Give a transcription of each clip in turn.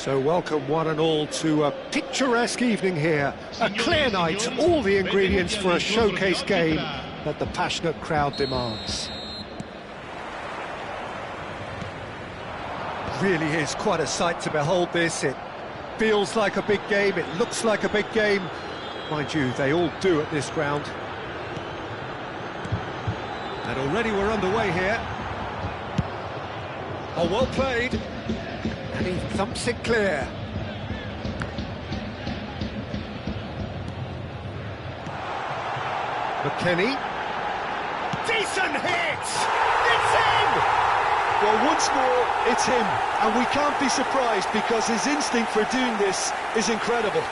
So welcome one and all to a picturesque evening here. A clear night, all the ingredients for a showcase game that the passionate crowd demands. Really is quite a sight to behold this. It feels like a big game, it looks like a big game. Mind you, they all do at this ground. And already we're underway here. Oh, well played. And he thumps it clear. McKennie. Decent hit! It's in! Well, once more, it's him. And we can't be surprised because his instinct for doing this is incredible.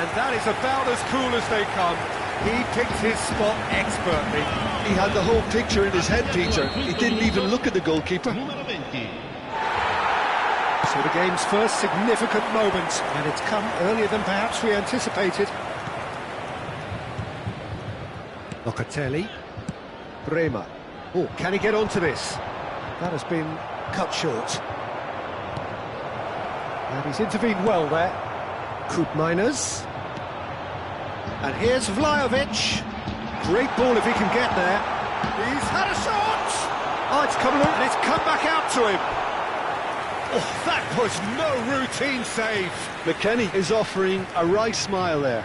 And that is about as cool as they come. He picked his spot expertly. He had the whole picture in his head, Peter. He didn't even look at the goalkeeper. So the game's first significant moment, and it's come earlier than perhaps we anticipated. Locatelli. Bremer. Oh, can he get onto this? That has been cut short. And he's intervened well there. Koopmeiners. And here's Vlahovic. Great ball if he can get there. He's had a shot! Oh, it's come and it's come back out to him. Oh, that was no routine save. McKennie is offering a wry smile there.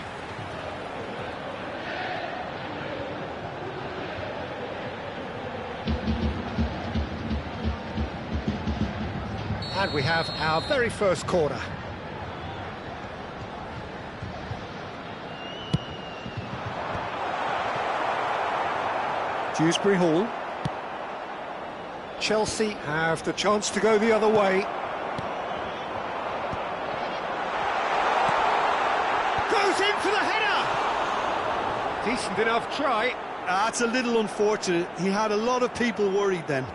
And we have our very first corner. Dewsbury Hall. Chelsea have the chance to go the other way. Goes in for the header! Decent enough try. That's a little unfortunate. He had a lot of people worried then.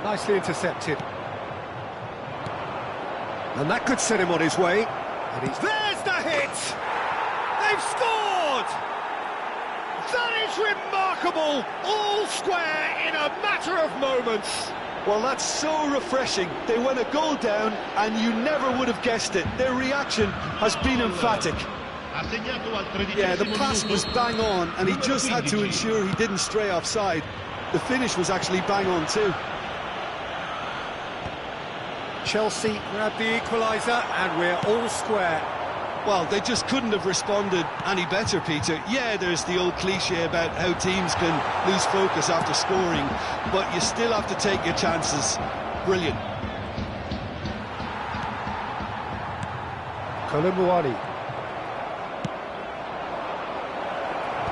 Nicely intercepted. And that could set him on his way. And he's... There's the hit! They've scored! That is remarkable! All square in a matter of moments. Well, that's so refreshing. They went a goal down and you never would have guessed it. Their reaction has been emphatic. Yeah, the pass was bang on and he just had to ensure he didn't stray offside. The finish was actually bang on too. Chelsea grab the equaliser and we're all square. Well, they just couldn't have responded any better, Peter. Yeah, there's the old cliche about how teams can lose focus after scoring, but you still have to take your chances. Brilliant. Kolumuani.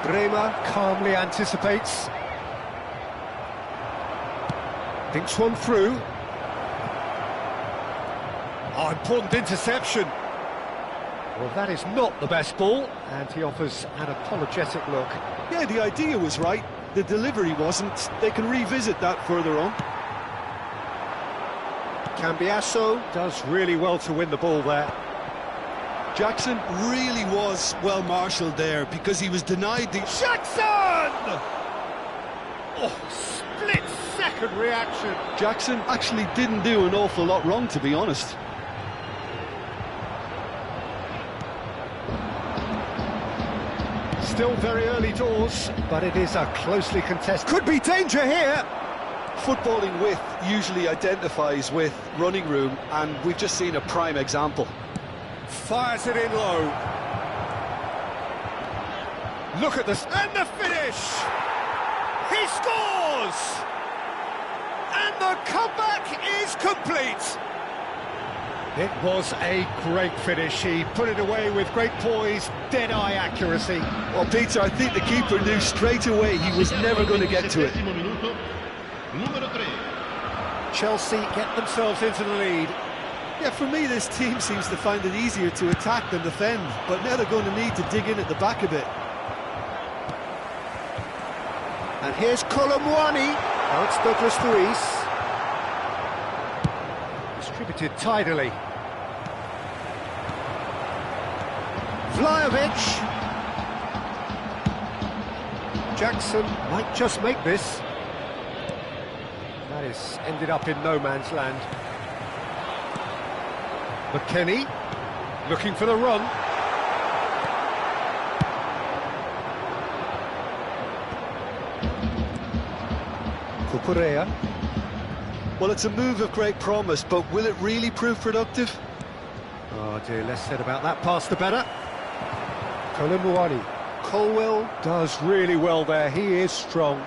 Bremer calmly anticipates. Thinks one through. Oh, important interception. Well, that is not the best ball, and he offers an apologetic look. Yeah, the idea was right, the delivery wasn't. They can revisit that further on. Cambiasso does really well to win the ball there. Jackson really was well marshalled there because he was denied the... Jackson! Oh, split-second reaction. Jackson actually didn't do an awful lot wrong, to be honest. Still very early doors, but it is a closely contested... Could be danger here! Footballing width usually identifies with running room, and we've just seen a prime example. Fires it in low. Look at this, and the finish! He scores! And the comeback is complete! It was a great finish. He put it away with great poise, dead-eye accuracy. Well, Peter, I think the keeper knew straight away he was never going to get to it. Chelsea get themselves into the lead. Yeah, for me, this team seems to find it easier to attack than defend, but now they're going to need to dig in at the back a bit. And here's Kolumuani. Now it's Douglas Luiz. Distributed tidily. Vlahovic. Jackson might just make this. That is ended up in no man's land. McKennie looking for the run. Cucurella. Well, it's a move of great promise, but will it really prove productive? Oh dear, less said about that pass the better. Colomboani. Colwell does really well there, he is strong.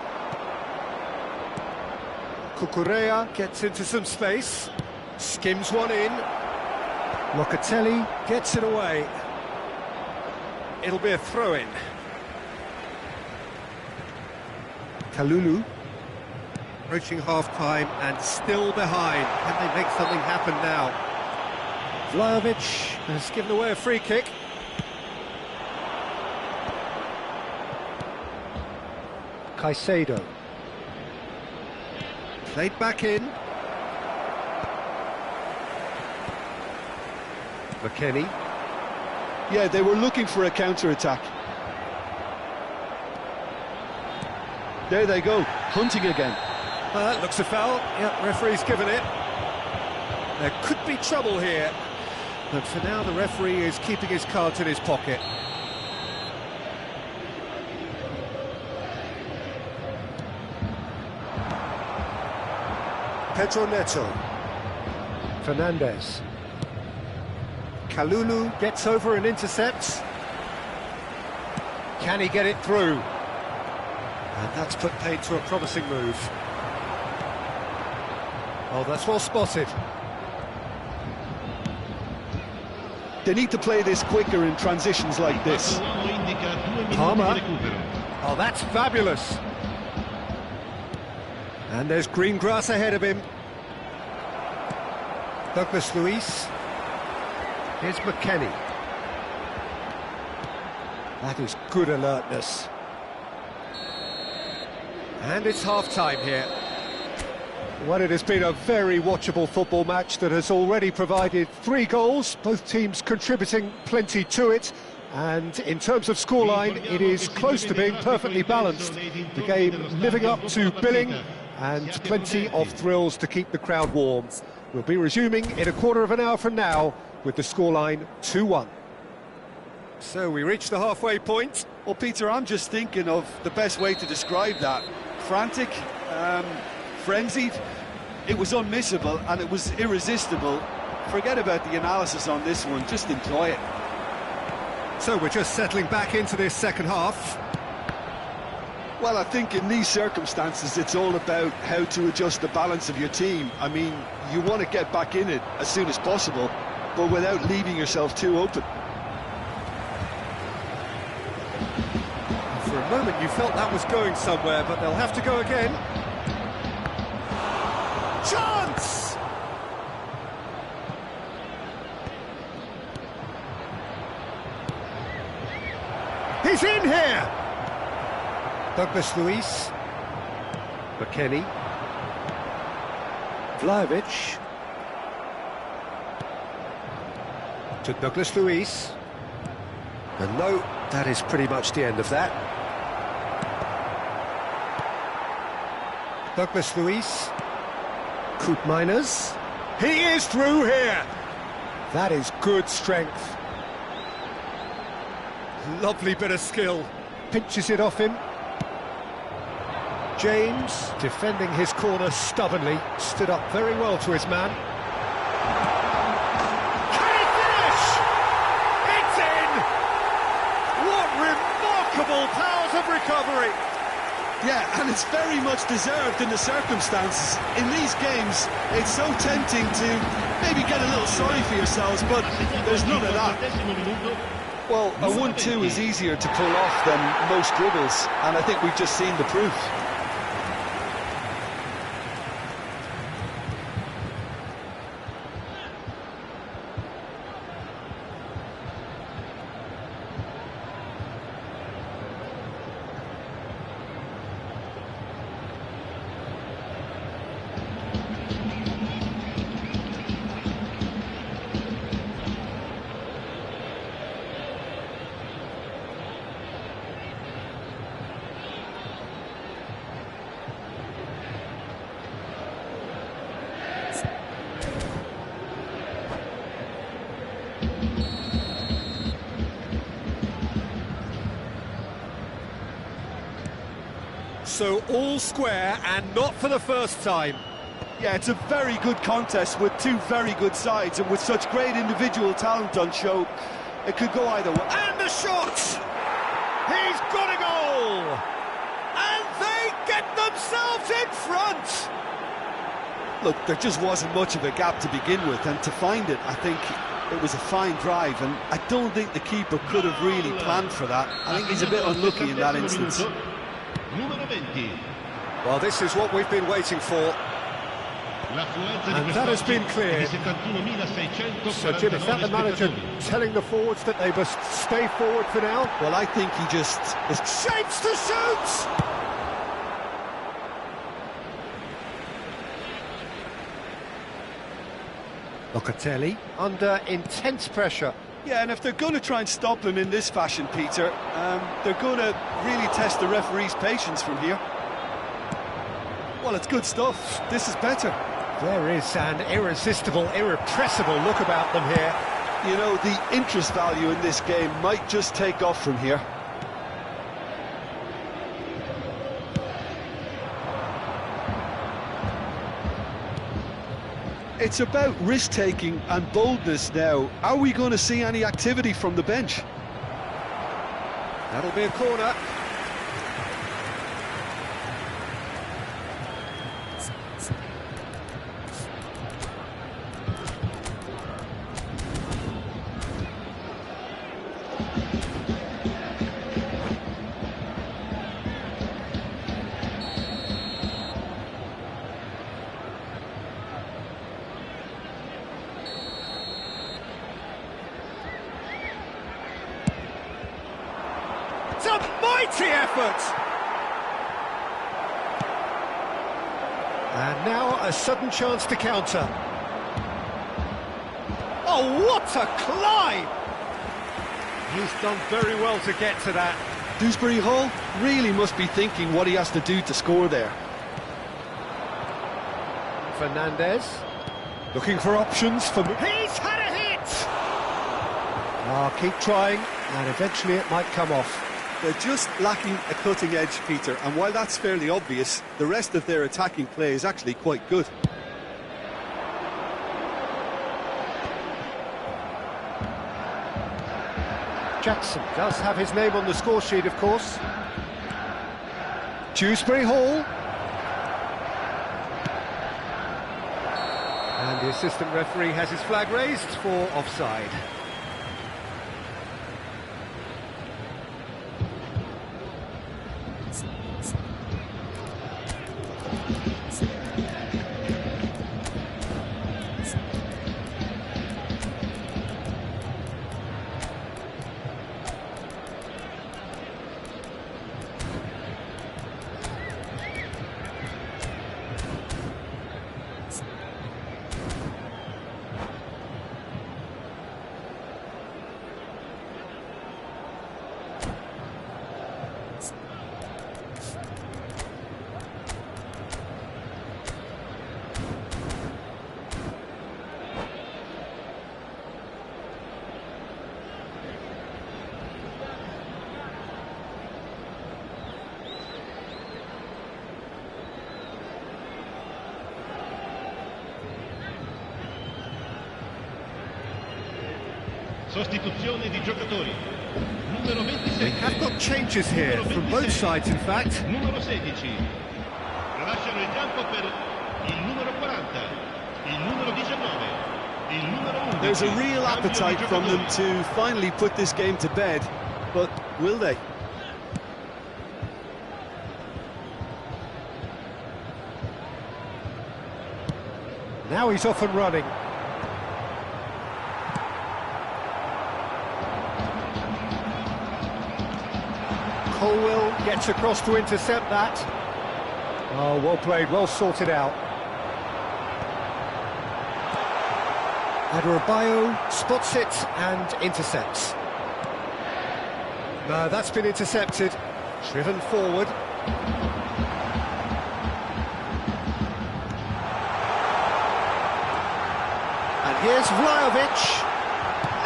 Cucurella gets into some space, skims one in. Locatelli gets it away. It'll be a throw-in. Kalulu. Approaching half-time and still behind. Can they make something happen now? Vlahovic has given away a free kick. Caicedo. Played back in. McKennie. Yeah, they were looking for a counter-attack. There they go, hunting again. That looks a foul. Yeah, referee's given it. There could be trouble here. But for now, the referee is keeping his cards in his pocket. Pedro Neto. Fernandez. Kalulu gets over and intercepts. Can he get it through? And that's put paid to a promising move. Oh, that's well spotted. They need to play this quicker in transitions like this. Palmer. Oh, that's fabulous. And there's green grass ahead of him. Douglas Luiz. Here's McKennie. That is good alertness. And it's half-time here. Well, it has been a very watchable football match that has already provided 3 goals, both teams contributing plenty to it. And in terms of scoreline, it is close to being perfectly balanced. The game living up to billing and plenty of thrills to keep the crowd warm. We'll be resuming in a quarter of an hour from now with the scoreline 2-1. So we reach the halfway point. Well, Peter, I'm just thinking of the best way to describe that. Frantic, frenzied. It was unmissable and it was irresistible. Forget about the analysis on this one, just enjoy it. So we're just settling back into this second half. Well, I think in these circumstances it's all about how to adjust the balance of your team. I mean, you want to get back in it as soon as possible, but without leaving yourself too open. For a moment you felt that was going somewhere, but they'll have to go again. Chance! He's in here! Douglas Luiz. McKennie. Vlahovic. To Douglas Luiz. And no, that is pretty much the end of that. Douglas Luiz. Koopmeiners. He is through here! That is good strength. Lovely bit of skill. Pinches it off him. James, defending his corner stubbornly, stood up very well to his man. Can he finish? It's in! What remarkable powers of recovery! Yeah, and it's very much deserved in the circumstances. In these games, it's so tempting to maybe get a little sorry for yourselves, but there's none of that. Well, a 1-2 is easier to pull off than most dribbles, and I think we've just seen the proof. So all square, and not for the first time. Yeah, it's a very good contest with two very good sides, and with such great individual talent on show, it could go either way. And the shot! He's got a goal! And they get themselves in front! Look, there just wasn't much of a gap to begin with, and to find it, I think it was a fine drive, and I don't think the keeper could have really planned for that. I think he's a bit unlucky in that instance. Well, this is what we've been waiting for. And that has been cleared. So, Jim, is that the manager telling the forwards that they must stay forward for now? Well, I think he just shapes to shoot! Locatelli under intense pressure. Yeah, and if they're going to try and stop him in this fashion, Peter, they're going to really test the referee's patience from here. Well, it's good stuff. This is better. There is an irresistible, irrepressible look about them here. You know, the interest value in this game might just take off from here. It's about risk-taking and boldness now. Are we going to see any activity from the bench? That'll be a corner. It's a mighty effort! And now a sudden chance to counter. Oh, what a climb! He's done very well to get to that. Dewsbury Hall really must be thinking what he has to do to score there. Fernandez looking for options for... He's had a hit! Keep trying, and eventually it might come off. They're just lacking a cutting edge, Peter, and while that's fairly obvious, the rest of their attacking play is actually quite good. Jackson does have his name on the score sheet, of course. Dewsbury Hall. And the assistant referee has his flag raised for offside. Sostituzione di giocatori. Numero 26. They have got changes here from both sides, in fact. Numero 16. Lasciano il campo per il numero 40, il numero 19, il numero 11. There's a real appetite from them to finally put this game to bed, but will they? Now he's off and running. Colwell gets across to intercept that. Oh, well played, well sorted out. Adebayo spots it and intercepts. No, that's been intercepted. Driven forward. And here's Vlahovic.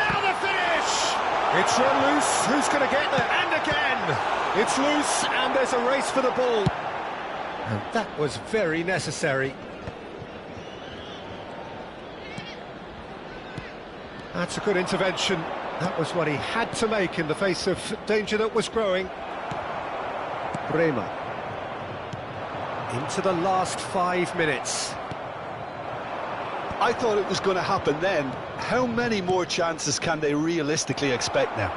Now the finish! It's run loose. Who's going to get there? And again! It's loose, and there's a race for the ball. And that was very necessary. That's a good intervention. That was what he had to make in the face of danger that was growing. Bremer. Into the last 5 minutes. I thought it was going to happen then. How many more chances can they realistically expect now?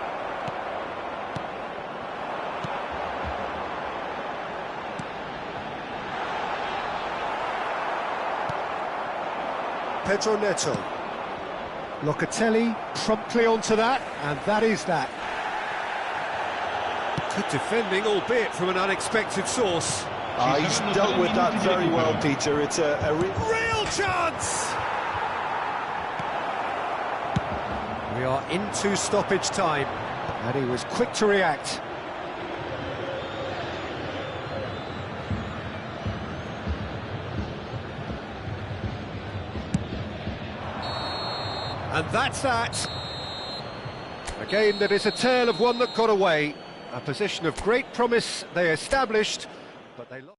Pedro Neto. Locatelli promptly onto that, and that is that. Good defending, albeit from an unexpected source. He's dealt with that very well, Peter. It's a real chance! We are into stoppage time, and he was quick to react. And that's that. A game that is a tale of one that got away. A position of great promise they established, but they lost.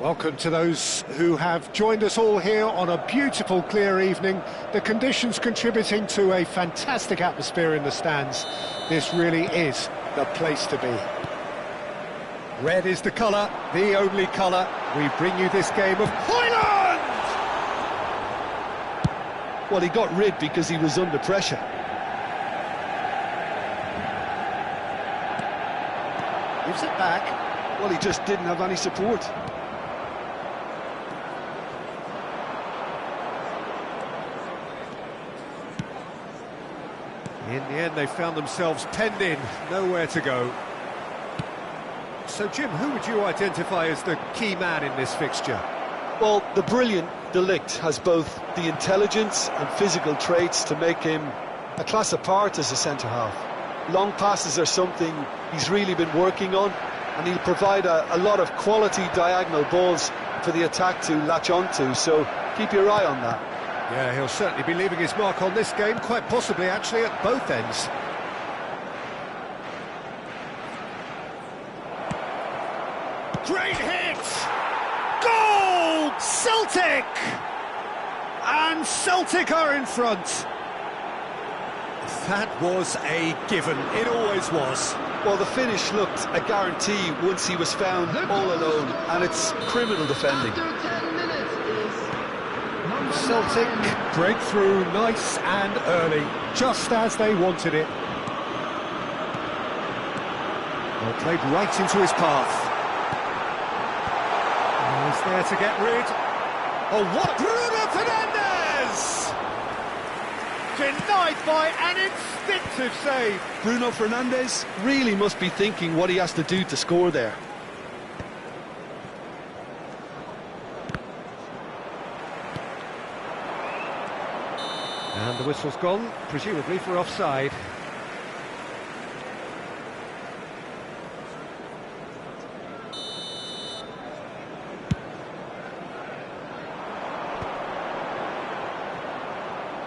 Welcome to those who have joined us all here on a beautiful, clear evening. The conditions contributing to a fantastic atmosphere in the stands. This really is the place to be. Red is the colour, the only colour. We bring you this game of Hoyland! Well, he got rid because he was under pressure. Gives it back. Well, he just didn't have any support. In the end, they found themselves penned in, nowhere to go. So, Jim, who would you identify as the key man in this fixture? Well, the brilliant De Ligt has both the intelligence and physical traits to make him a class apart as a centre-half. Long passes are something he's really been working on, and he'll provide a lot of quality diagonal balls for the attack to latch onto, so keep your eye on that. Yeah, he'll certainly be leaving his mark on this game, quite possibly actually at both ends. Great hit! Goal! Celtic! And Celtic are in front. That was a given, it always was. Well, the finish looked a guarantee once he was found all alone, and it's criminal defending. Celtic breakthrough nice and early, just as they wanted it. Well, played right into his path. He's there to get rid. Oh, what? Bruno Fernandes! Denied by an instinctive save. Bruno Fernandes really must be thinking what he has to do to score there. And the whistle's gone, presumably for offside.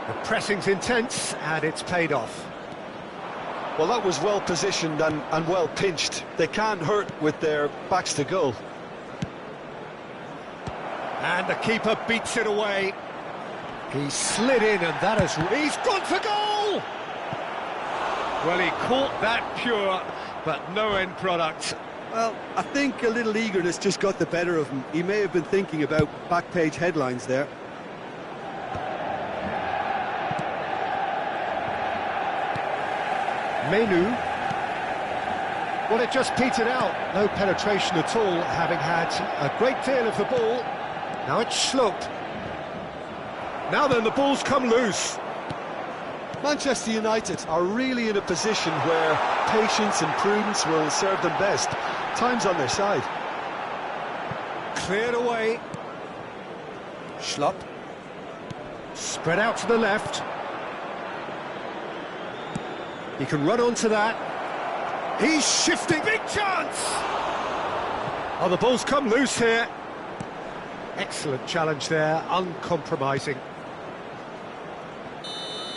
The pressing's intense, and it's paid off. Well, that was well positioned and well pinched. They can't hurt with their backs to goal. And the keeper beats it away. He slid in, and that has... He's gone for goal! Well, he caught that pure, but no end product. Well, I think a little eagerness just got the better of him. He may have been thinking about back-page headlines there. Menu. Well, it just petered out. No penetration at all, having had a great deal of the ball. Now it's Schlupp. Now then, the ball's come loose. Manchester United are really in a position where patience and prudence will serve them best. Time's on their side. Cleared away. Schlupp. Spread out to the left. He can run onto that. He's shifting. Big chance! Oh, the ball's come loose here. Excellent challenge there, uncompromising.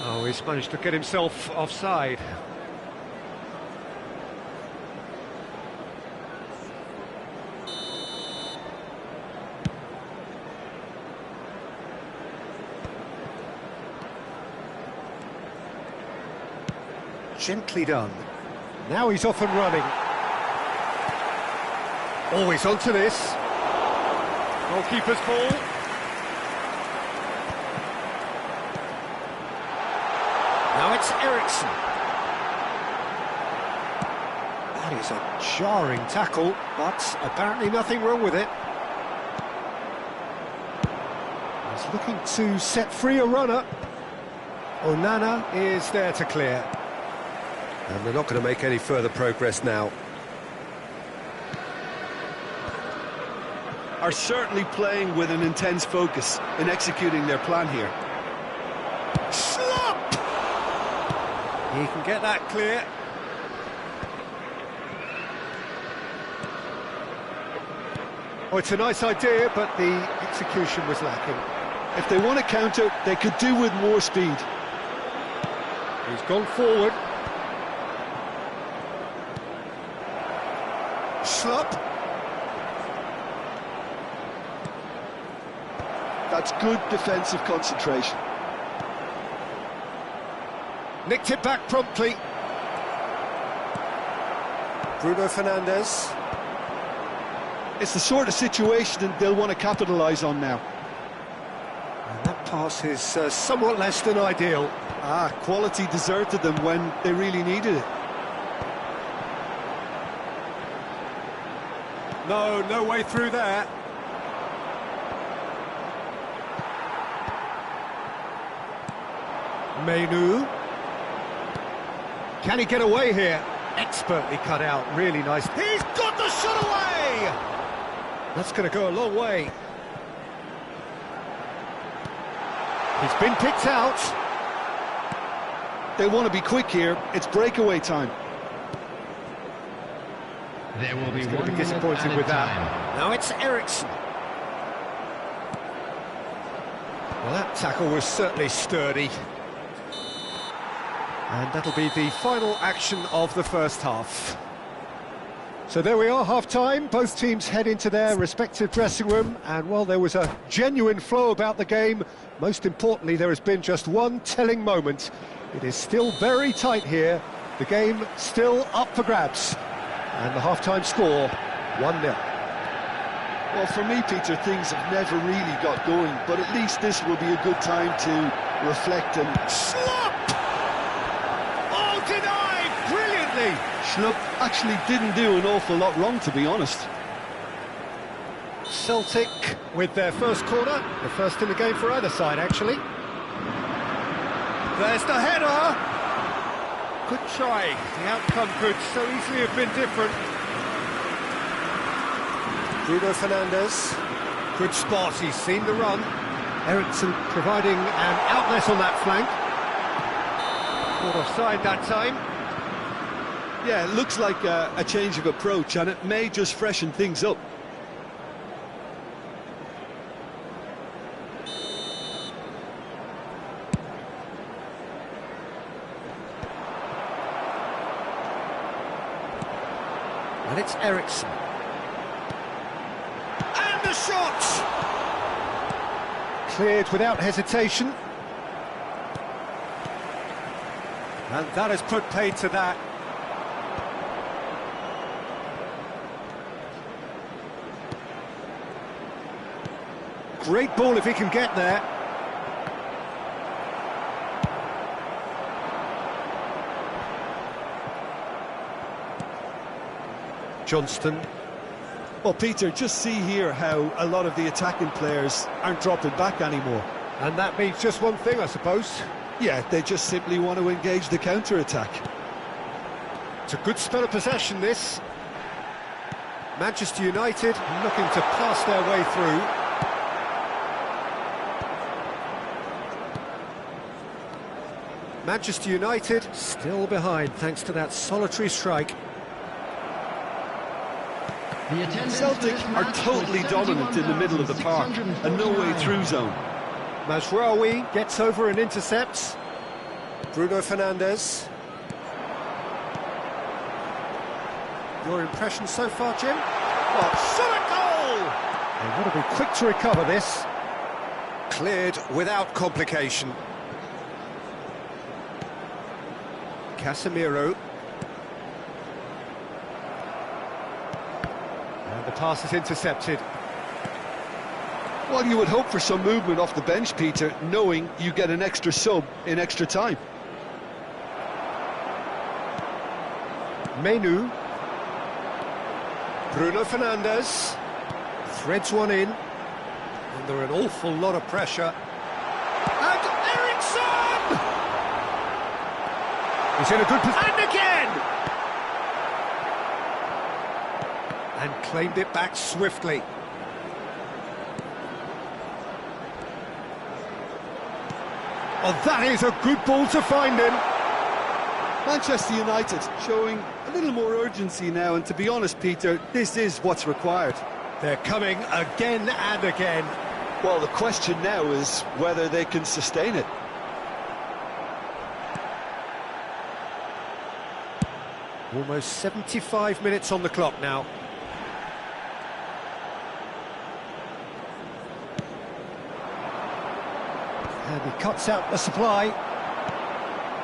Oh, he's managed to get himself offside. Gently done. Now he's off and running. Always onto this. Goalkeeper's ball. Now it's Eriksson. That is a jarring tackle, but apparently nothing wrong with it. He's looking to set free a runner. Onana is there to clear. And they're not going to make any further progress now. Are certainly playing with an intense focus in executing their plan here. Slop! He can get that clear. Oh, it's a nice idea, but the execution was lacking. If they want to counter, they could do with more speed. He's gone forward. Slop. That's good defensive concentration. Nicked it back promptly. Bruno Fernandes. It's the sort of situation they'll want to capitalise on now. And that pass is somewhat less than ideal. Quality deserted them when they really needed it. No way through there. Menu. Can he get away here? Expertly cut out, really nice. He's got the shot away! That's going to go a long way. He's been picked out. They want to be quick here. It's breakaway time. There will be He's going to be disappointed with that. Now it's Eriksson. Well, that tackle was certainly sturdy. And that'll be the final action of the first half. So there we are, half-time. Both teams head into their respective dressing room. And while there was a genuine flow about the game, most importantly, there has been just one telling moment. It is still very tight here. The game still up for grabs. And the half-time score, 1-0. Well, for me, Peter, things have never really got going, but at least this will be a good time to reflect and... Slop! Oh, denied! Brilliantly! Schlupp actually didn't do an awful lot wrong, to be honest. Celtic with their first corner, the first in the game for either side, actually. There's the header! Good try. The outcome could so easily have been different. Bruno Fernandes. Good spot, he's seen the run. Eriksson providing an outlet on that flank. Caught offside that time. Yeah, it looks like a change of approach, and it may just freshen things up. And it's Eriksson. And the shot! Cleared without hesitation. And that has put paid to that. Great ball if he can get there. Johnston. Well, Peter, just see here how a lot of the attacking players aren't dropping back anymore. And that means just one thing, I suppose. Yeah, they just simply want to engage the counter-attack. It's a good spell of possession, this. Manchester United looking to pass their way through. Manchester United still behind thanks to that solitary strike. Celtic are totally dominant in the middle of the park, a no-way-through zone. Mazraoui gets over and intercepts. Bruno Fernandes. Your impression so far, Jim? Oh, shot a goal! They want to be quick to recover this. Cleared without complication. Casemiro. And the pass is intercepted. Well, you would hope for some movement off the bench, Peter, knowing you get an extra sub in extra time. Menu. Bruno Fernandes. Threads one in. Under an awful lot of pressure. And Eriksson! He's in a good position. And again! And claimed it back swiftly. Oh, that is a good ball to find him. Manchester United showing a little more urgency now, and to be honest, Peter, this is what's required. They're coming again and again. Well, the question now is whether they can sustain it. Almost 75 minutes on the clock now. And he cuts out the supply.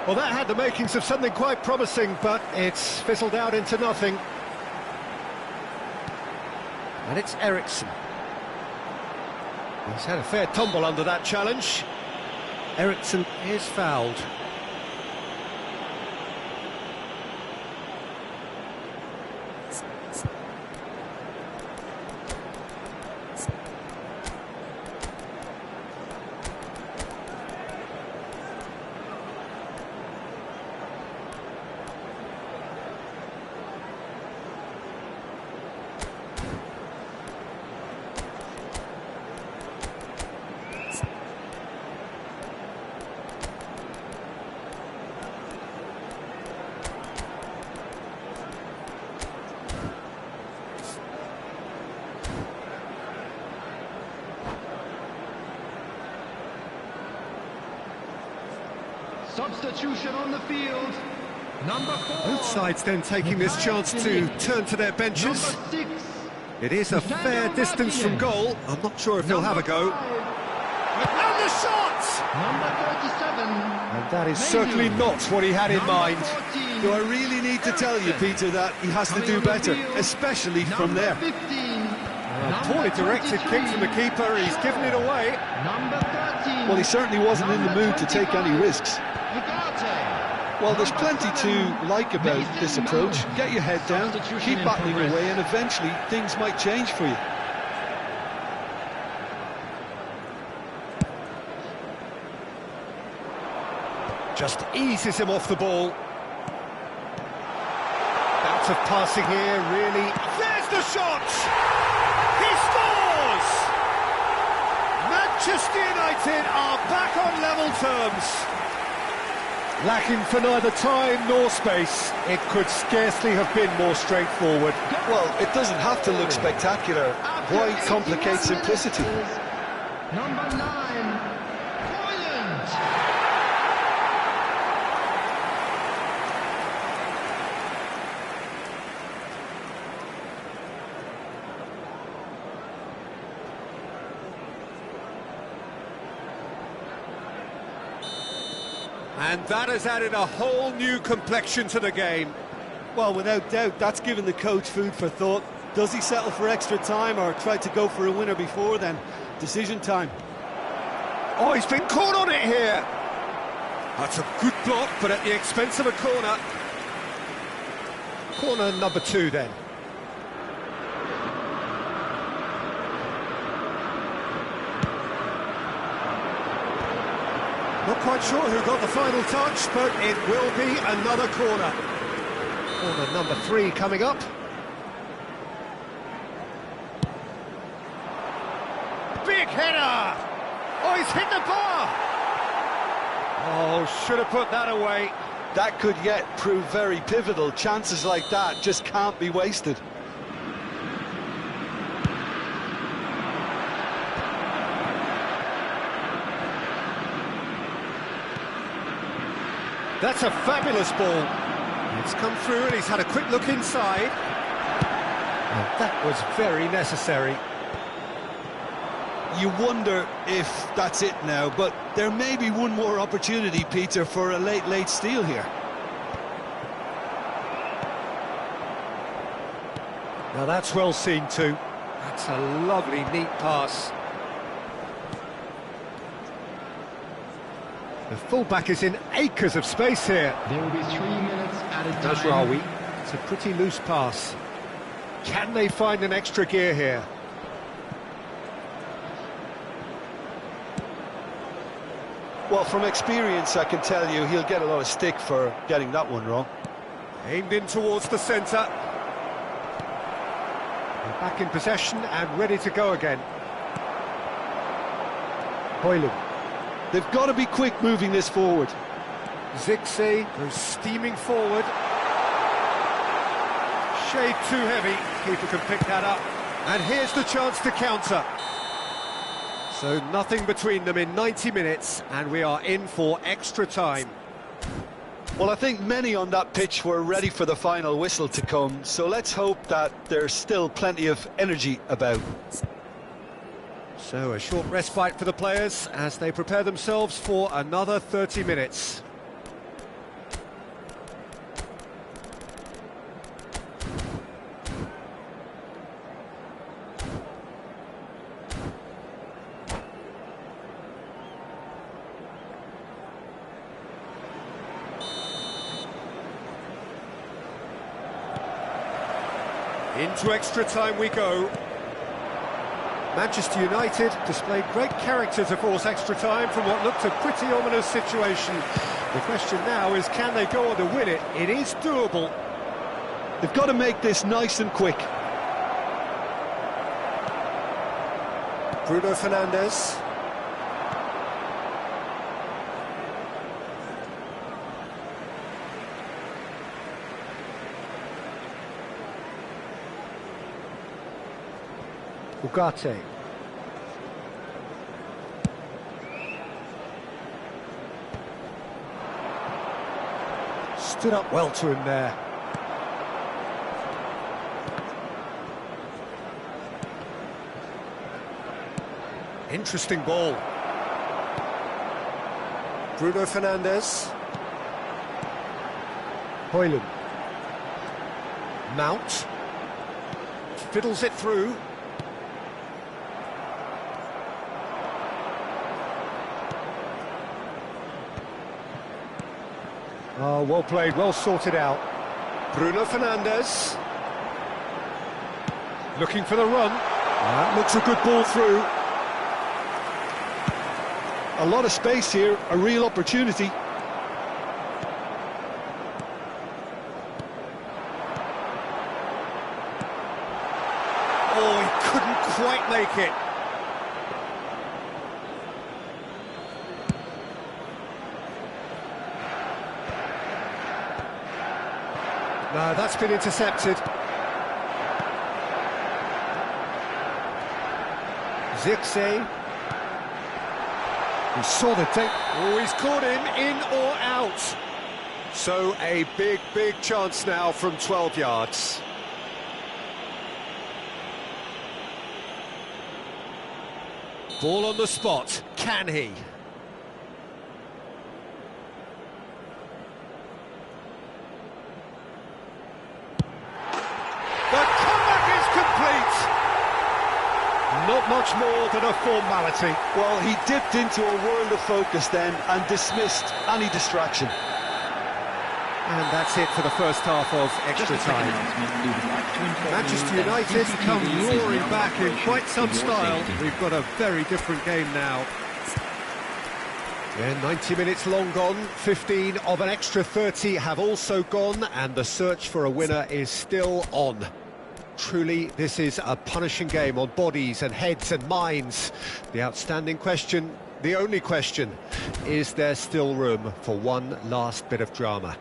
Well, that had the makings of something quite promising, but it's fizzled out into nothing. And it's Eriksson. He's had a fair tumble under that challenge. Eriksson is fouled. Substitution on the field. Number 4. Both sides then taking this chance to turn to their benches. Number 6. It is a fair distance from goal. I'm not sure if he'll have a go. And the shot! Number 37. And that is certainly not what he had in mind. Do I really need to tell you, Peter, that he has to do better, especially from there? 15. A poorly directed kick from the keeper, he's given it away. Number 13. Well, he certainly wasn't in the mood to take any risks. Well, there's plenty to like about this approach. Get your head down, keep battling away, and eventually things might change for you. Just eases him off the ball. Bout of passing here, really. There's the shot! He scores! Manchester United are back on level terms. Lacking for neither time nor space, it could scarcely have been more straightforward. Well, it doesn't have to look spectacular. Why complicate simplicity? Number 9. Brilliant. And that has added a whole new complexion to the game. Well, without doubt, that's given the coach food for thought. Does he settle for extra time or try to go for a winner before then? Decision time. Oh, he's been caught on it here. That's a good block, but at the expense of a corner. Corner number 2 then. Not quite sure who got the final touch, but it will be another corner. Corner number 3 coming up. Big header! Oh, he's hit the bar! Oh, should have put that away. That could yet prove very pivotal. Chances like that just can't be wasted. That's a fabulous ball. It's come through and he's had a quick look inside. And that was very necessary. You wonder if that's it now, but there may be one more opportunity, Peter, for a late steal here. Now that's well seen too. That's a lovely, neat pass. The fullback is in acres of space here. There will be 3 minutes at a time. Does Rawi. It's a pretty loose pass. Can they find an extra gear here? Well, from experience, I can tell you he'll get a lot of stick for getting that one wrong. Aimed in towards the centre. They're back in possession and ready to go again. Hoylu. They've got to be quick moving this forward. Zixi goes steaming forward. Shade too heavy. Keeper can pick that up. And here's the chance to counter. So nothing between them in 90 minutes, and we are in for extra time. Well, I think many on that pitch were ready for the final whistle to come, so let's hope that there's still plenty of energy about. So a short respite for the players as they prepare themselves for another 30 minutes. Into extra time we go. Manchester United displayed great character to force extra time from what looked a pretty ominous situation. The question now is, can they go on to win it? It is doable. They've got to make this nice and quick. Bruno Fernandes. Ugarte. Stood up well to him there. Interesting ball. Bruno Fernandes. Højlund. Mount. Fiddles it through. Oh, well played, well sorted out. Bruno Fernandes. Looking for the run. That looks a good ball through. A lot of space here, a real opportunity. Oh, he couldn't quite make it. No, that's been intercepted. Zirkzee. He saw the tape. Oh, he's caught him in or out. So a big, big chance now from 12 yards. Ball on the spot. Can he? The comeback is complete. Not much more than a formality. Well, he dipped into a world of focus then and dismissed any distraction. And that's it for the first half of extra time. Manchester United come roaring back in quite some style. We've got a very different game now. Yeah, 90 minutes long gone, 15 of an extra 30 have also gone, and the search for a winner is still on. Truly, this is a punishing game on bodies and heads and minds. The outstanding question, the only question, is there still room for one last bit of drama?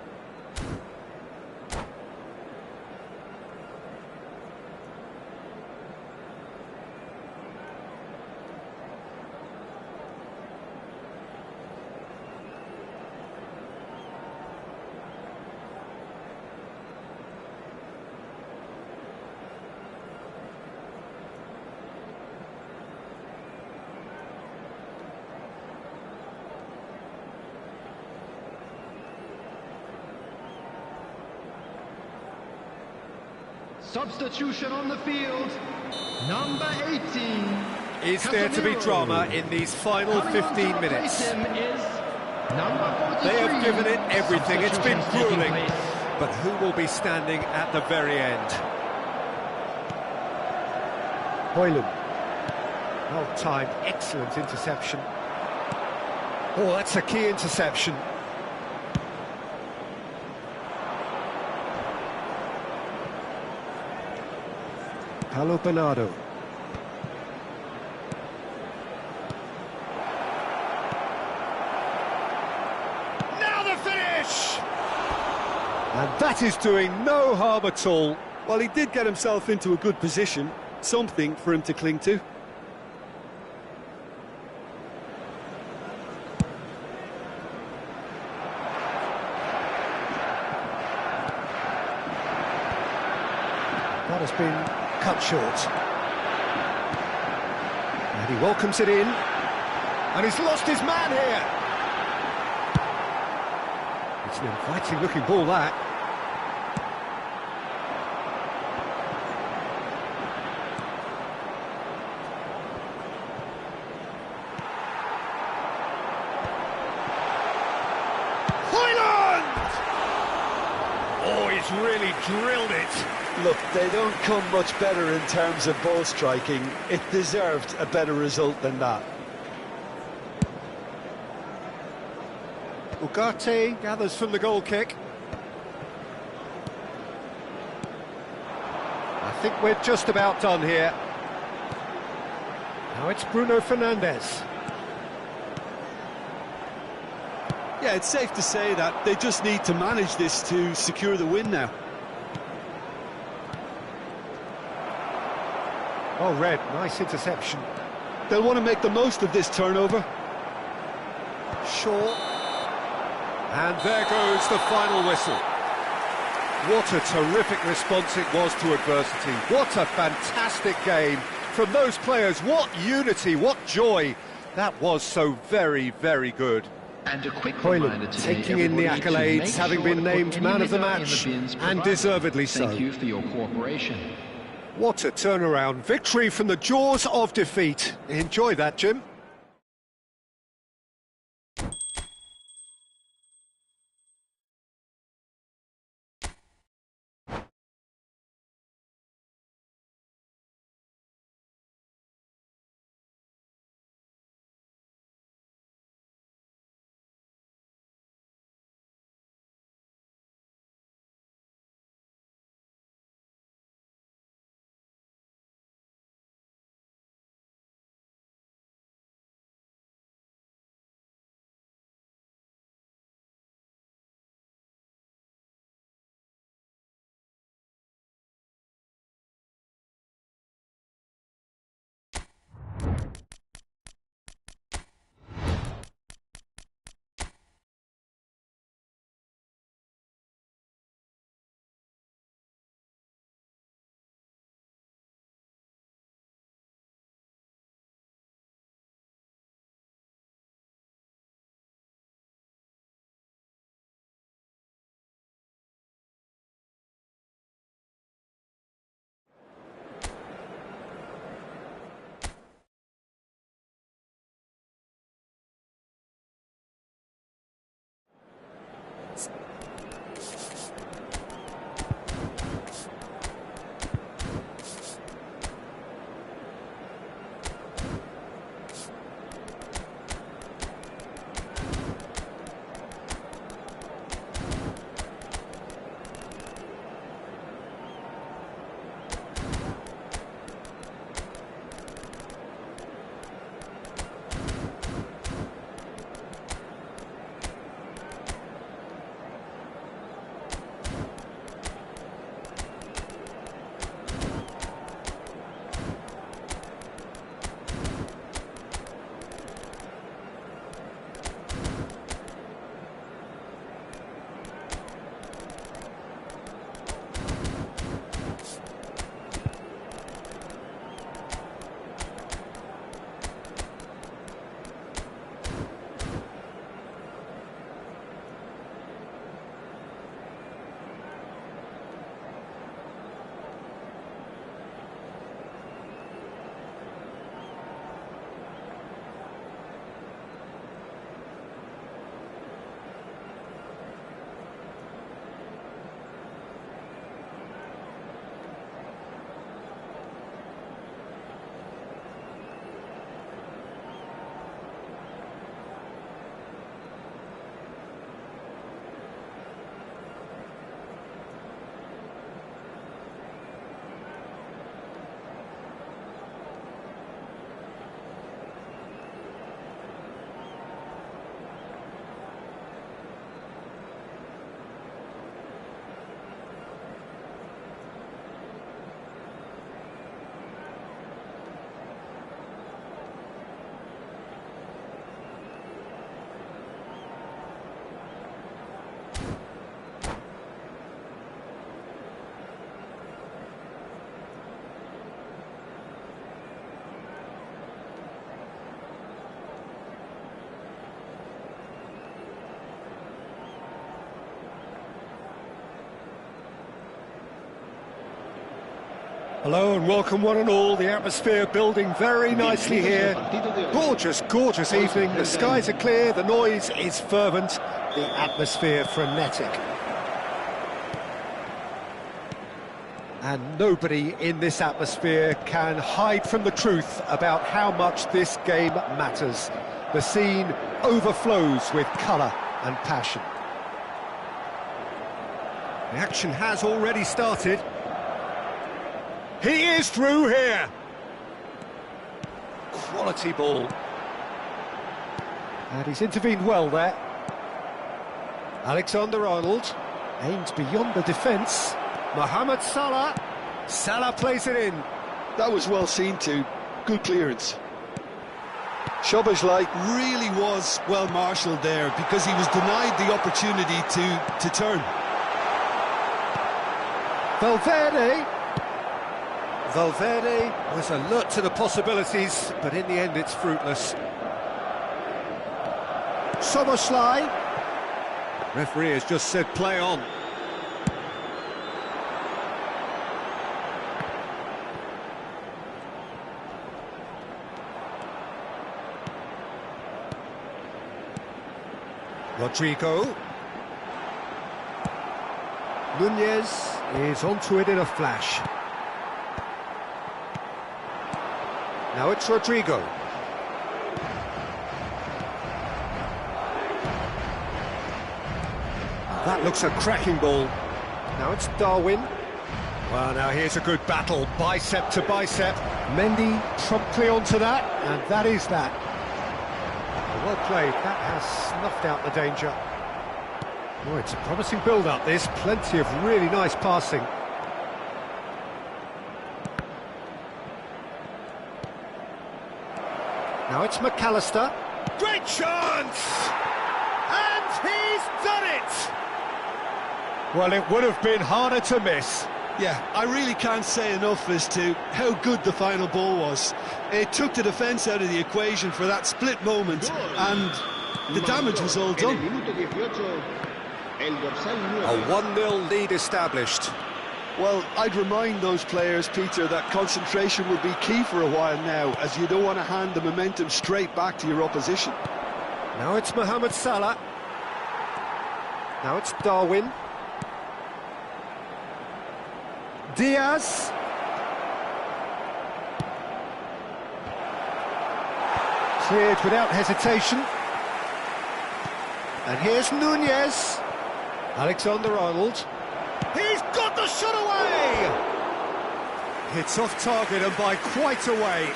Substitution on the field, number 18. Is there to be drama in these final 15 minutes? Is number 43. They have given it everything, it's been grueling. But who will be standing at the very end? Højlund. Well timed, excellent interception. Oh, that's a key interception. Paulo Bernardo. Now the finish! And that is doing no harm at all. Well, he did get himself into a good position, something for him to cling to. That has been cut short. And he welcomes it in. And he's lost his man here. It's an inviting looking ball, that. Højlund! Oh, he's really drilled it. Look, they don't come much better in terms of ball striking. It deserved a better result than that. Ugarte gathers from the goal kick. I think we're just about done here. Now it's Bruno Fernandes. Yeah, it's safe to say that they just need to manage this to secure the win now. Oh, Red, nice interception. They'll want to make the most of this turnover. Shaw. And there goes the final whistle. What a terrific response it was to adversity. What a fantastic game from those players. What unity, what joy. That was so very, very good. And a quick Hoyland reminder today, taking in the everybody, accolades, to having make sure been to put named any man of the result in match, bins and provided. deservedly so. Thank you for your cooperation. What a turnaround. Victory from the jaws of defeat. Enjoy that, Jim. Hello and welcome one and all. The atmosphere building very nicely here. Gorgeous, gorgeous evening. The skies are clear, the noise is fervent, the atmosphere frenetic. And nobody in this atmosphere can hide from the truth about how much this game matters. The scene overflows with colour and passion. The action has already started. He is through here. Quality ball. And he's intervened well there. Alexander-Arnold aims beyond the defence. Mohamed Salah. Salah plays it in. That was well seen too. Good clearance. Szoboszlai really was well marshalled there because he was denied the opportunity to turn. Valverde was alert to the possibilities, but in the end it's fruitless. Szoboszlai. Referee has just said play on. Rodrigo. Nunez is onto it in a flash. Now it's Rodrigo. That looks a cracking ball. Now it's Darwin. Well, now here's a good battle, bicep to bicep. Mendy promptly onto that, and that is that. Well played, that has snuffed out the danger. Oh, it's a promising build-up, this. Plenty of really nice passing. Now it's McAllister. Great chance! And he's done it! Well, it would have been harder to miss. Yeah, I really can't say enough as to how good the final ball was. It took the defence out of the equation for that split moment, and the damage was all done. A 1-0 lead established. Well, I'd remind those players, Peter, that concentration will be key for a while now, as you don't want to hand the momentum straight back to your opposition. Now it's Mohamed Salah. Now it's Darwin. Diaz. Cleared without hesitation. And here's Nunez. Alexander-Arnold. He's got the shot away! It's off target and by quite a way.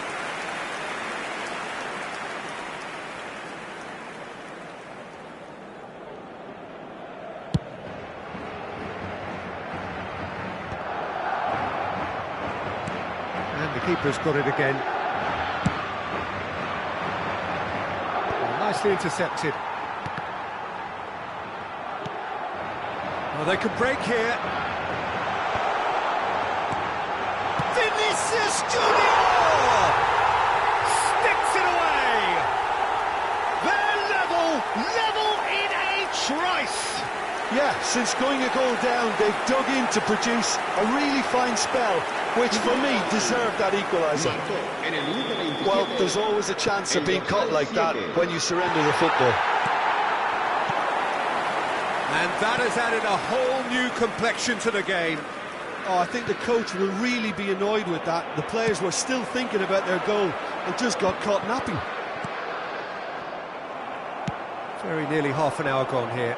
And the keeper's got it again. Well, nicely intercepted. Well, they can break here. Vinicius Junior sticks it away. They're level in a trice. Yeah, since going a goal down, they've dug in to produce a really fine spell, which for me deserved that equaliser. Well, there's always a chance of being caught like that when you surrender the football. And that has added a whole new complexion to the game. Oh, I think the coach will really be annoyed with that. The players were still thinking about their goal and just got caught napping. Very nearly half an hour gone here.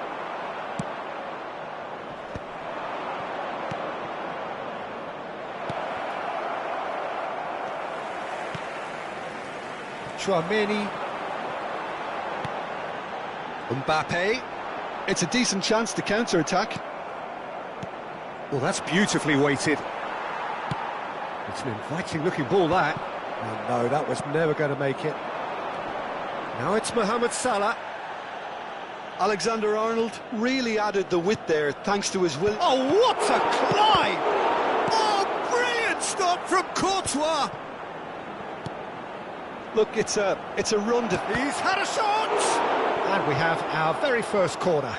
Chouameni. Mbappe. It's a decent chance to counter-attack. Well, that's beautifully weighted. It's an inviting-looking ball, that. Oh, no, that was never going to make it. Now it's Mohamed Salah. Alexander-Arnold really added the width there, thanks to his will. Oh, what a climb! Oh, brilliant stop from Courtois! Look, it's a run. He's had a shot! And we have our very first corner.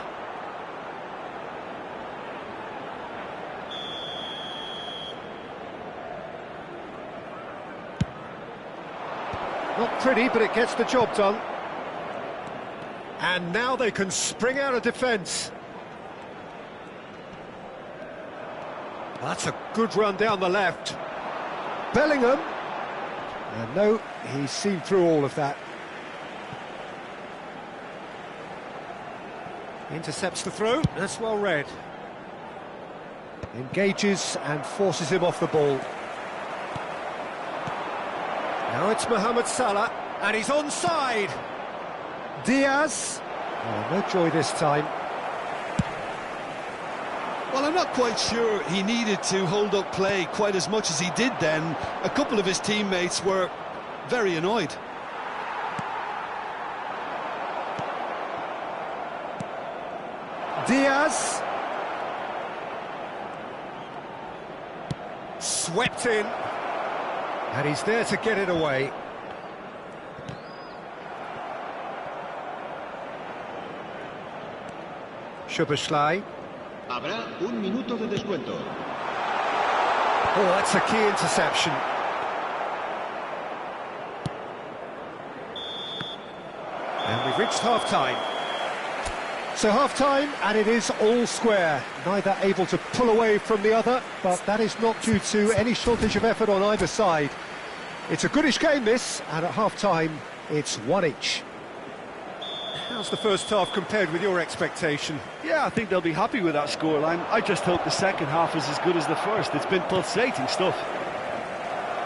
Not pretty, but it gets the job done. And now they can spring out of defence. That's a good run down the left. Bellingham. And no, he's seen through all of that. Intercepts the throw, that's well read. Engages and forces him off the ball. Now it's Mohamed Salah, and he's onside. Diaz. Oh, no joy this time. Well, I'm not quite sure he needed to hold up play quite as much as he did then. A couple of his teammates were very annoyed. Diaz. Swept in. And he's there to get it away. Szoboszlai. Habrá un minuto de descuento. Oh, that's a key interception. And we've reached half-time. So half-time, and it is all square. Neither able to pull away from the other, but that is not due to any shortage of effort on either side. It's a goodish game, this, and at half-time, it's one each. How's the first half compared with your expectation? Yeah, I think they'll be happy with that scoreline. I just hope the second half is as good as the first. It's been pulsating stuff.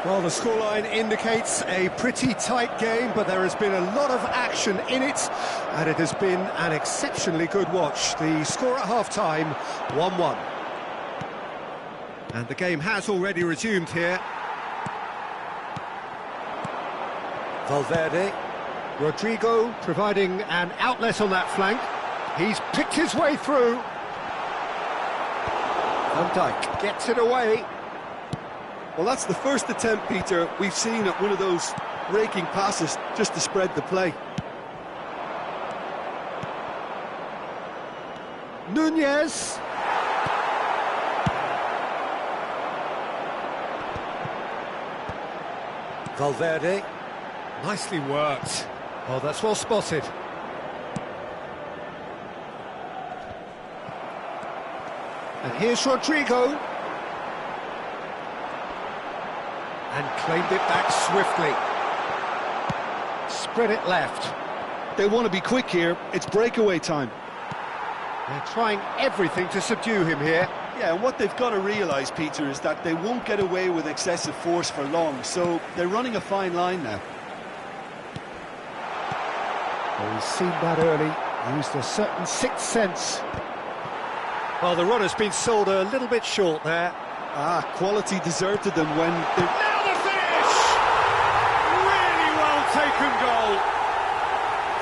Well, the scoreline indicates a pretty tight game, but there has been a lot of action in it, and it has been an exceptionally good watch. The score at half-time, 1-1. And the game has already resumed here. Valverde. Rodrigo providing an outlet on that flank. He's picked his way through. Van Dijk gets it away. Well, that's the first attempt, Peter, we've seen at one of those breaking passes just to spread the play. Nunez. Valverde. Nicely worked. Oh, that's well spotted. And here's Rodrigo. And claimed it back swiftly. Spread it left. They want to be quick here. It's breakaway time. They're trying everything to subdue him here. Yeah, and what they've got to realise, Peter, is that they won't get away with excessive force for long, so they're running a fine line now. Well, he's seen that early, used a certain sixth sense. Well, the run has been sold a little bit short there. Quality deserted them when they... Now the finish! Really well taken goal.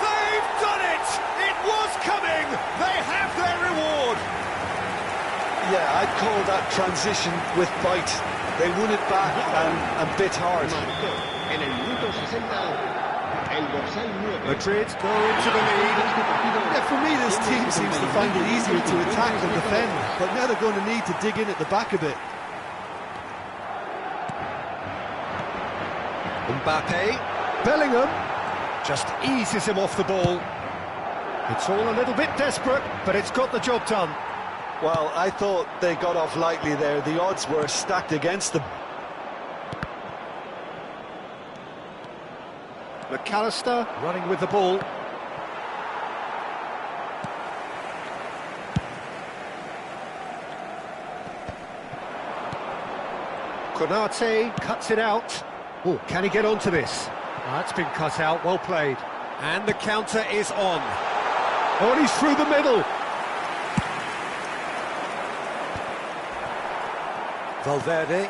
They've done it! It was coming! They have their reward! Yeah, I'd call that transition with bite. They won it back and bit hard. En el minuto 60, el dorsal 9. Madrid go into the lead. Yeah, for me, this team seems to find it easier to attack than defend, but now they're going to need to dig in at the back a bit. Mbappe. Bellingham just eases him off the ball. It's all a little bit desperate, but it's got the job done. Well, I thought they got off lightly there. The odds were stacked against them. McAllister running with the ball. Konate cuts it out. Oh, can he get onto this? That's been cut out, well played. And the counter is on. Oh, he's through the middle. Valverde.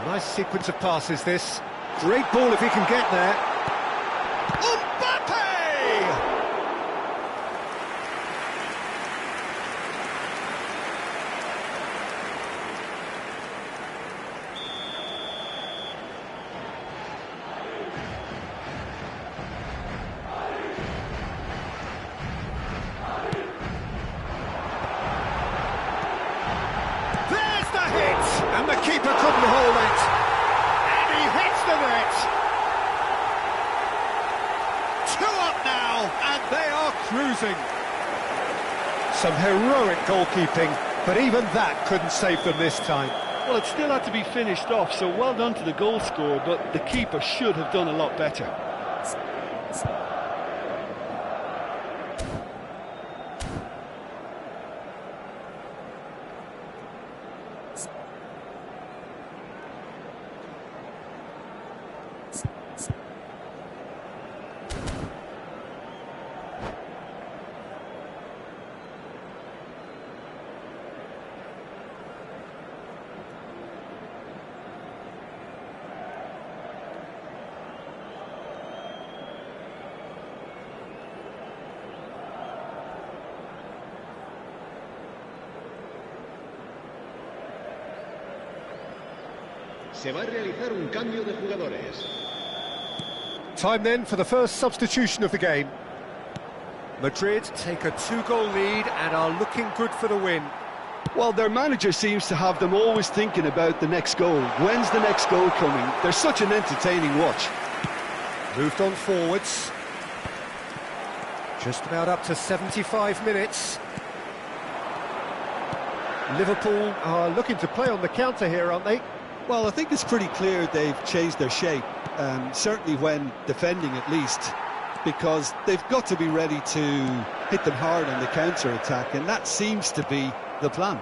Nice sequence of passes, this. Great ball if he can get there. Mbappe! There's the hit! And the keeper couldn't hold it. And he hits the net. 2 up now, and they are cruising. Some heroic goalkeeping, but even that couldn't save them this time. Well, it still had to be finished off, so well done to the goal scorer, but the keeper should have done a lot better. Se va a realizar un cambio de jugadores. Time then for the first substitution of the game. Madrid take a 2-goal lead and are looking good for the win. Well, their manager seems to have them always thinking about the next goal. When's the next goal coming? They're such an entertaining watch. Moved on forwards. Just about up to 75 minutes. Liverpool are looking to play on the counter here, aren't they? Well, I think it's pretty clear they've changed their shape, certainly when defending at least, because they've got to be ready to hit them hard on the counter-attack, and that seems to be the plan.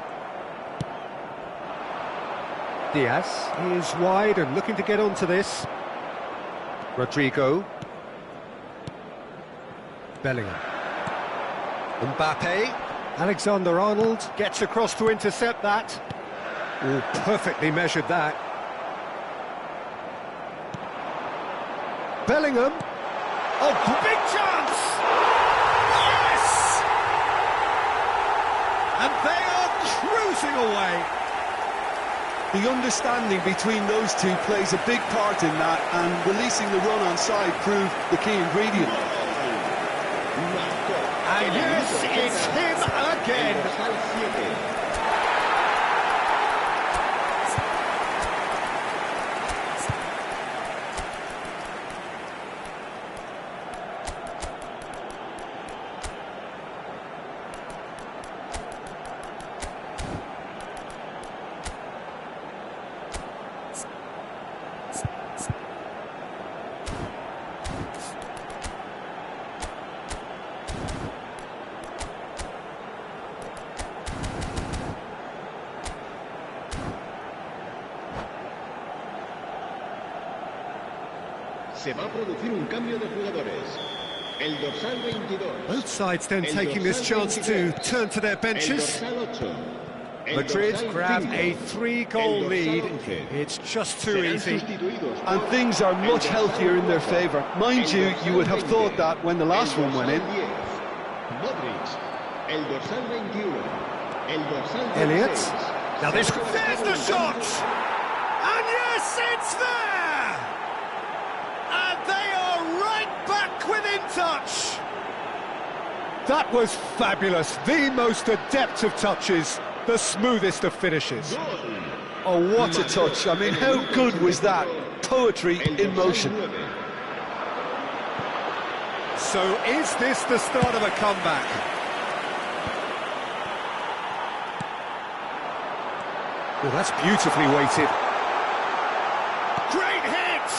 Diaz is wide and looking to get onto this. Rodrigo. Bellingham. Mbappe. Alexander-Arnold gets across to intercept that. Oh, perfectly measured that. Bellingham. Oh, big chance! Yes! And they are cruising away. The understanding between those two plays a big part in that, and releasing the run on side proved the key ingredient. And yes, it's him again. Se va a producir un cambio de jugadores. El dorsal 22. Both sides then taking this chance to turn to their benches. Madrid grab a 3-goal lead. It's just too easy. And things are much healthier in their favour. Mind you, you would have thought that when the last one went in. Elliott. Now there's the shot! And yes, it's there! And they are right back within touch. That was fabulous. The most adept of touches. The smoothest of finishes. Oh, what a touch. I mean, how good was that? Poetry in motion. So is this the start of a comeback? Well, that's beautifully weighted. Great hit!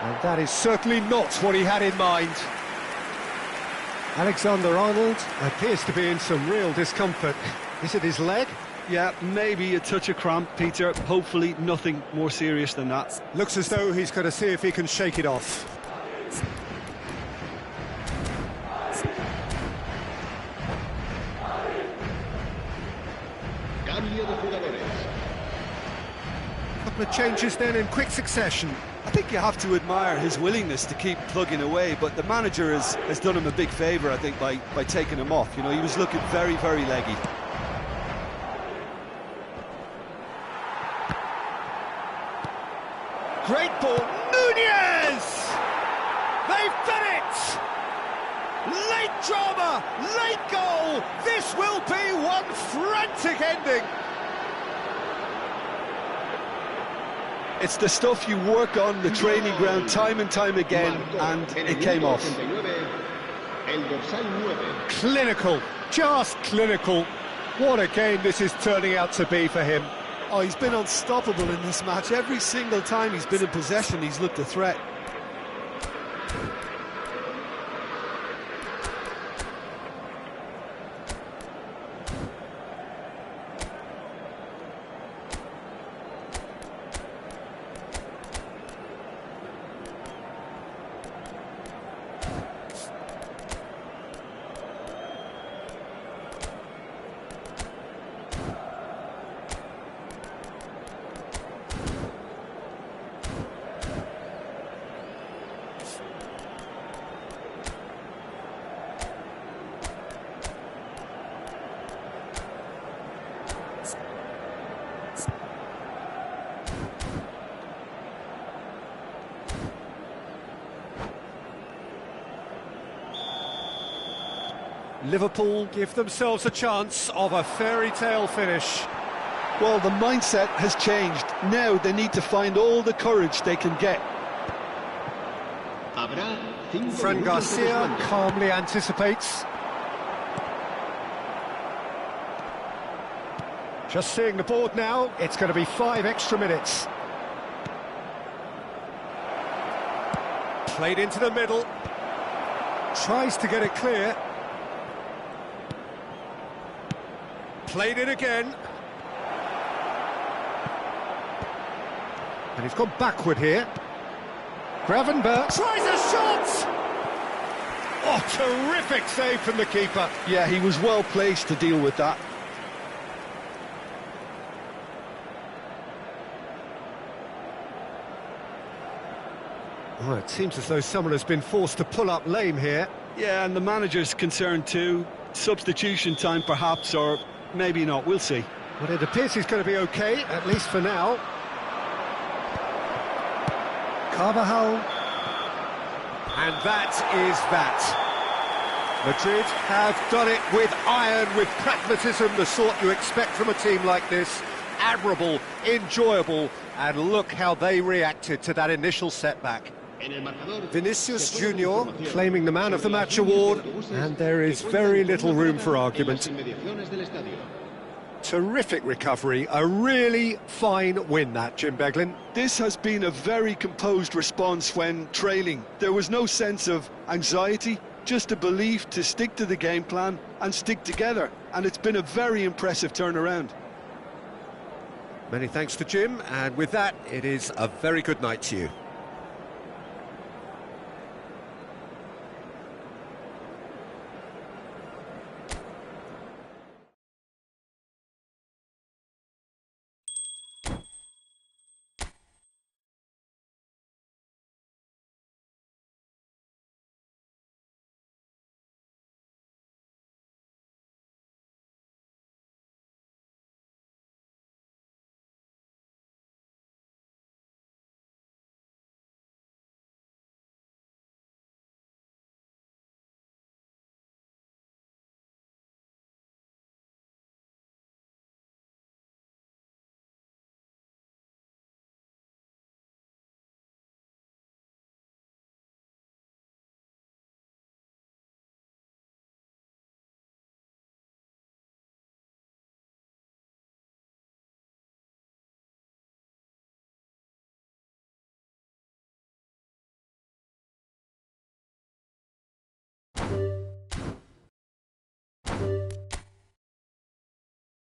And that is certainly not what he had in mind. Alexander-Arnold appears to be in some real discomfort. Is it his leg? Yeah, maybe a touch of cramp, Peter. Hopefully nothing more serious than that. Looks as though he's going to see if he can shake it off. Couple of changes then in quick succession. I think you have to admire his willingness to keep plugging away, but the manager has done him a big favour, I think, by taking him off. You know, he was looking very, very leggy. Great ball, Nunez! They've done it! Late drama, late goal! This will be one frantic ending! It's the stuff you work on the training ground time and time again, and it came off. Clinical, just clinical. What a game this is turning out to be for him. Oh, he's been unstoppable in this match. Every single time he's been in possession, he's looked a threat. Liverpool give themselves a chance of a fairy tale finish. Well, the mindset has changed. Now they need to find all the courage they can get. Fran Garcia calmly anticipates. Just seeing the board now, it's going to be 5 extra minutes. Played into the middle. Tries to get it clear. Played it again. And he's gone backward here. Gravenberch tries a shot! Oh, terrific save from the keeper. Yeah, he was well placed to deal with that. Oh, it seems as though someone has been forced to pull up lame here. Yeah, and the manager's concerned too. Substitution time perhaps, or maybe not, we'll see. But it appears he's going to be okay, at least for now. Carvajal. And that is that. Madrid have done it with iron, with pragmatism, the sort you expect from a team like this. Admirable, enjoyable, and look how they reacted to that initial setback. Vinicius Junior claiming the Man of the Match award, and there is very little room for argument. Terrific recovery, a really fine win that, Jim Beglin. This has been a very composed response when trailing. There was no sense of anxiety, just a belief to stick to the game plan and stick together, and it's been a very impressive turnaround. Many thanks to Jim, and with that, it is a very good night to you.